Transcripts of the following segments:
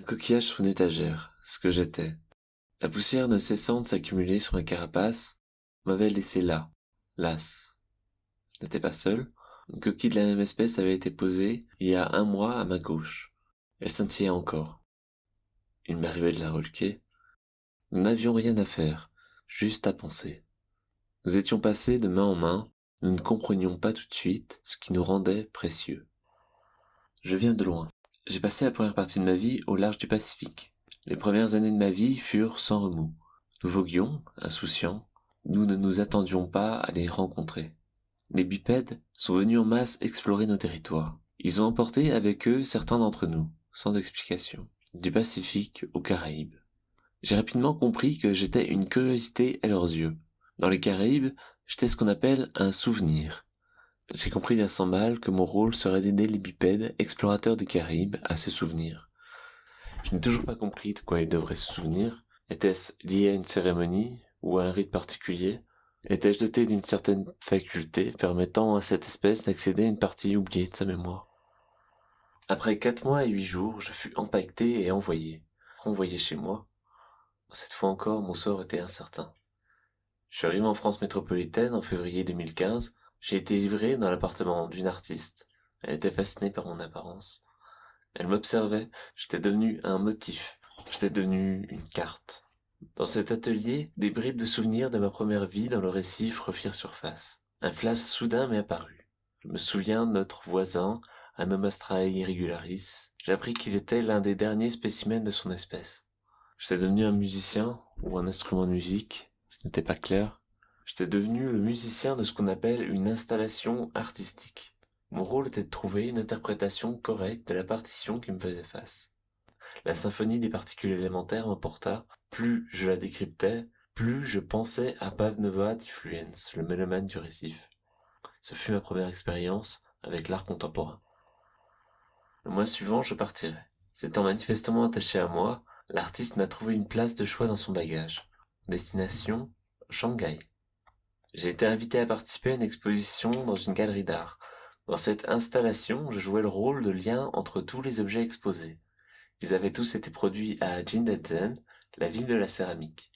coquillage sur une étagère, ce que j'étais. La poussière ne cessant de s'accumuler sur ma carapace m'avait laissé là, las. Je n'étais pas seul. Une coquille de la même espèce avait été posée il y a un mois à ma gauche. Elle scintillait encore. Il m'arrivait de la reluquer. Nous n'avions rien à faire, juste à penser. Nous étions passés de main en main, nous ne comprenions pas tout de suite ce qui nous rendait précieux. Je viens de loin. J'ai passé la première partie de ma vie au large du Pacifique. Les premières années de ma vie furent sans remous. Nous voguions, insouciants. Nous ne nous attendions pas à les rencontrer. Les bipèdes sont venus en masse explorer nos territoires. Ils ont emporté avec eux certains d'entre nous, sans explication, du Pacifique aux Caraïbes. J'ai rapidement compris que j'étais une curiosité à leurs yeux. Dans les Caraïbes, j'étais ce qu'on appelle un souvenir. J'ai compris bien sans mal que mon rôle serait d'aider les bipèdes explorateurs des Caraïbes à se souvenir. Je n'ai toujours pas compris de quoi ils devraient se souvenir. Était-ce lié à une cérémonie ou à un rite particulier? Étais-je doté d'une certaine faculté permettant à cette espèce d'accéder à une partie oubliée de sa mémoire? Après 4 mois et 8 jours, je fus empaqueté et renvoyé chez moi. Cette fois encore, mon sort était incertain. Je suis arrivé en France métropolitaine en février 2015. J'ai été livré dans l'appartement d'une artiste. Elle était fascinée par mon apparence. Elle m'observait. J'étais devenu un motif. J'étais devenu une carte. Dans cet atelier, des bribes de souvenirs de ma première vie dans le récif refirent surface. Un flash soudain m'est apparu. Je me souviens de notre voisin, Anomastrae irregularis. J'ai appris qu'il était l'un des derniers spécimens de son espèce. J'étais devenu un musicien, ou un instrument de musique, ce n'était pas clair. J'étais devenu le musicien de ce qu'on appelle une installation artistique. Mon rôle était de trouver une interprétation correcte de la partition qui me faisait face. La symphonie des particules élémentaires m'emporta. Plus je la décryptais, plus je pensais à Pavnova Diffluens, le mélomane du récif. Ce fut ma première expérience avec l'art contemporain. Le mois suivant, je partirai. S'étant manifestement attaché à moi, l'artiste m'a trouvé une place de choix dans son bagage. Destination, Shanghai. J'ai été invité à participer à une exposition dans une galerie d'art. Dans cette installation, je jouais le rôle de lien entre tous les objets exposés. Ils avaient tous été produits à Jindazen, la ville de la céramique.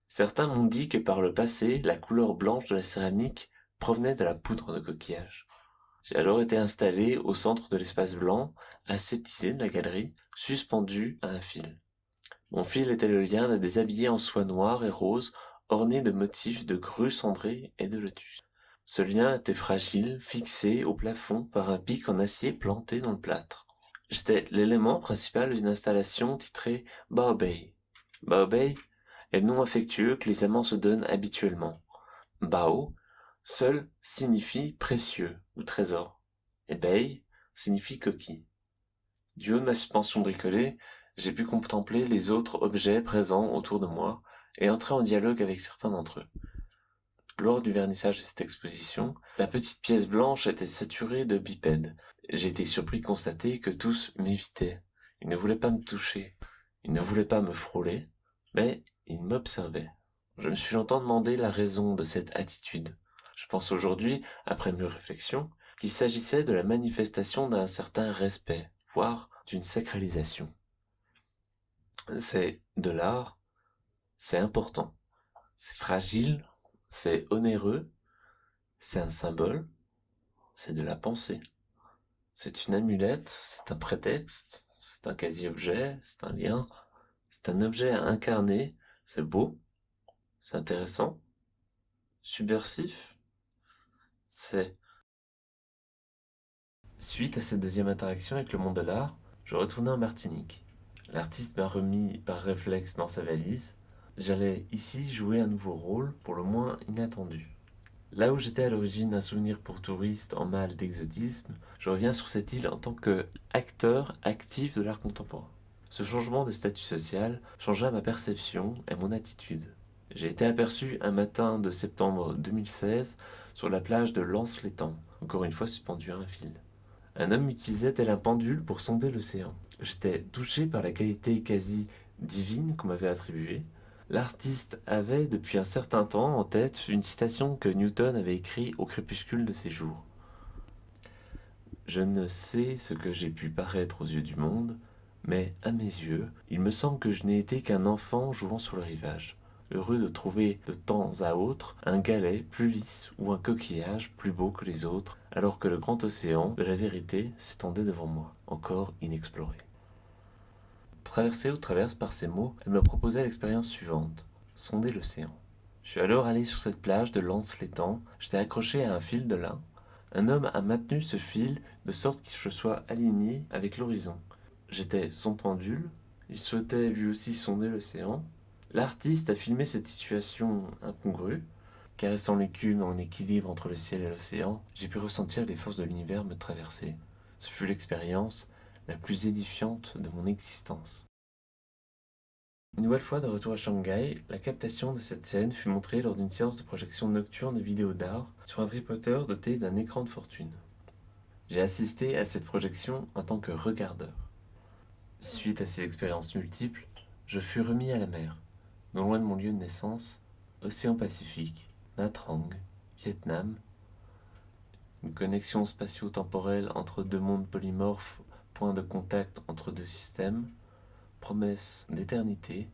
Certains m'ont dit que par le passé, la couleur blanche de la céramique provenait de la poudre de coquillage. J'ai alors été installé au centre de l'espace blanc, aseptisé de la galerie, suspendu à un fil. Mon fil était le lien d'un déshabillé en soie noire et rose, orné de motifs de grues cendrées et de lotus. Ce lien était fragile, fixé au plafond par un pic en acier planté dans le plâtre. J'étais l'élément principal d'une installation titrée Baobei. Baobei est le nom affectueux que les amants se donnent habituellement. Bao, seul, signifie précieux ou trésor, et bei signifie coquille. Du haut de ma suspension bricolée, j'ai pu contempler les autres objets présents autour de moi et entrer en dialogue avec certains d'entre eux. Lors du vernissage de cette exposition, la petite pièce blanche était saturée de bipèdes. J'ai été surpris de constater que tous m'évitaient. Ils ne voulaient pas me toucher, ils ne voulaient pas me frôler, mais ils m'observaient. Je me suis longtemps demandé la raison de cette attitude. Je pense aujourd'hui, après mûre réflexion, qu'il s'agissait de la manifestation d'un certain respect, voire d'une sacralisation. C'est de l'art, c'est important, c'est fragile, c'est onéreux, c'est un symbole, c'est de la pensée. C'est une amulette, c'est un prétexte, c'est un quasi-objet, c'est un lien, c'est un objet à incarner, c'est beau, c'est intéressant, subversif, c'est... Suite à cette deuxième interaction avec le monde de l'art, je retournai en Martinique. L'artiste m'a remis par réflexe dans sa valise. J'allais ici jouer un nouveau rôle, pour le moins inattendu. Là où j'étais à l'origine un souvenir pour touristes en mal d'exotisme, je reviens sur cette île en tant qu'acteur actif de l'art contemporain. Ce changement de statut social changea ma perception et mon attitude. J'ai été aperçu un matin de septembre 2016 sur la plage de Lens-l'Étang, encore une fois suspendu à un fil. Un homme m'utilisait tel un pendule pour sonder l'océan. J'étais touché par la qualité quasi divine qu'on m'avait attribuée. L'artiste avait depuis un certain temps en tête une citation que Newton avait écrite au crépuscule de ses jours. « Je ne sais ce que j'ai pu paraître aux yeux du monde, Mais, à mes yeux, il me semble que je n'ai été qu'un enfant jouant sur le rivage, heureux de trouver de temps à autre un galet plus lisse ou un coquillage plus beau que les autres, alors que le grand océan de la vérité s'étendait devant moi, encore inexploré. Traversée ou traverse par ces mots, elle me proposait l'expérience suivante, sonder l'océan. Je suis alors allé sur cette plage de Lens-l'Étang, j'étais accroché à un fil de lin. Un homme a maintenu ce fil de sorte que je sois aligné avec l'horizon. J'étais son pendule, il souhaitait lui aussi sonder l'océan. L'artiste a filmé cette situation incongrue. Caressant l'écume en équilibre entre le ciel et l'océan, j'ai pu ressentir les forces de l'univers me traverser. Ce fut l'expérience la plus édifiante de mon existence. Une nouvelle fois de retour à Shanghai, la captation de cette scène fut montrée lors d'une séance de projection nocturne de vidéos d'art sur un tripoteur doté d'un écran de fortune. J'ai assisté à cette projection en tant que regardeur. Suite à ces expériences multiples, je fus remis à la mer, non loin de mon lieu de naissance, océan Pacifique, Nha Trang, Vietnam, une connexion spatio-temporelle entre deux mondes polymorphes, point de contact entre deux systèmes, promesse d'éternité,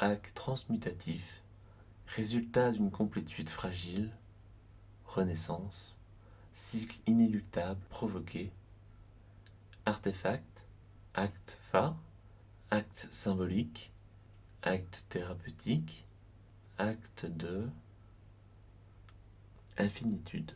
acte transmutatif, résultat d'une complétude fragile, renaissance, cycle inéluctable provoqué, artefact, acte phare, acte symbolique, acte thérapeutique, acte de infinitude.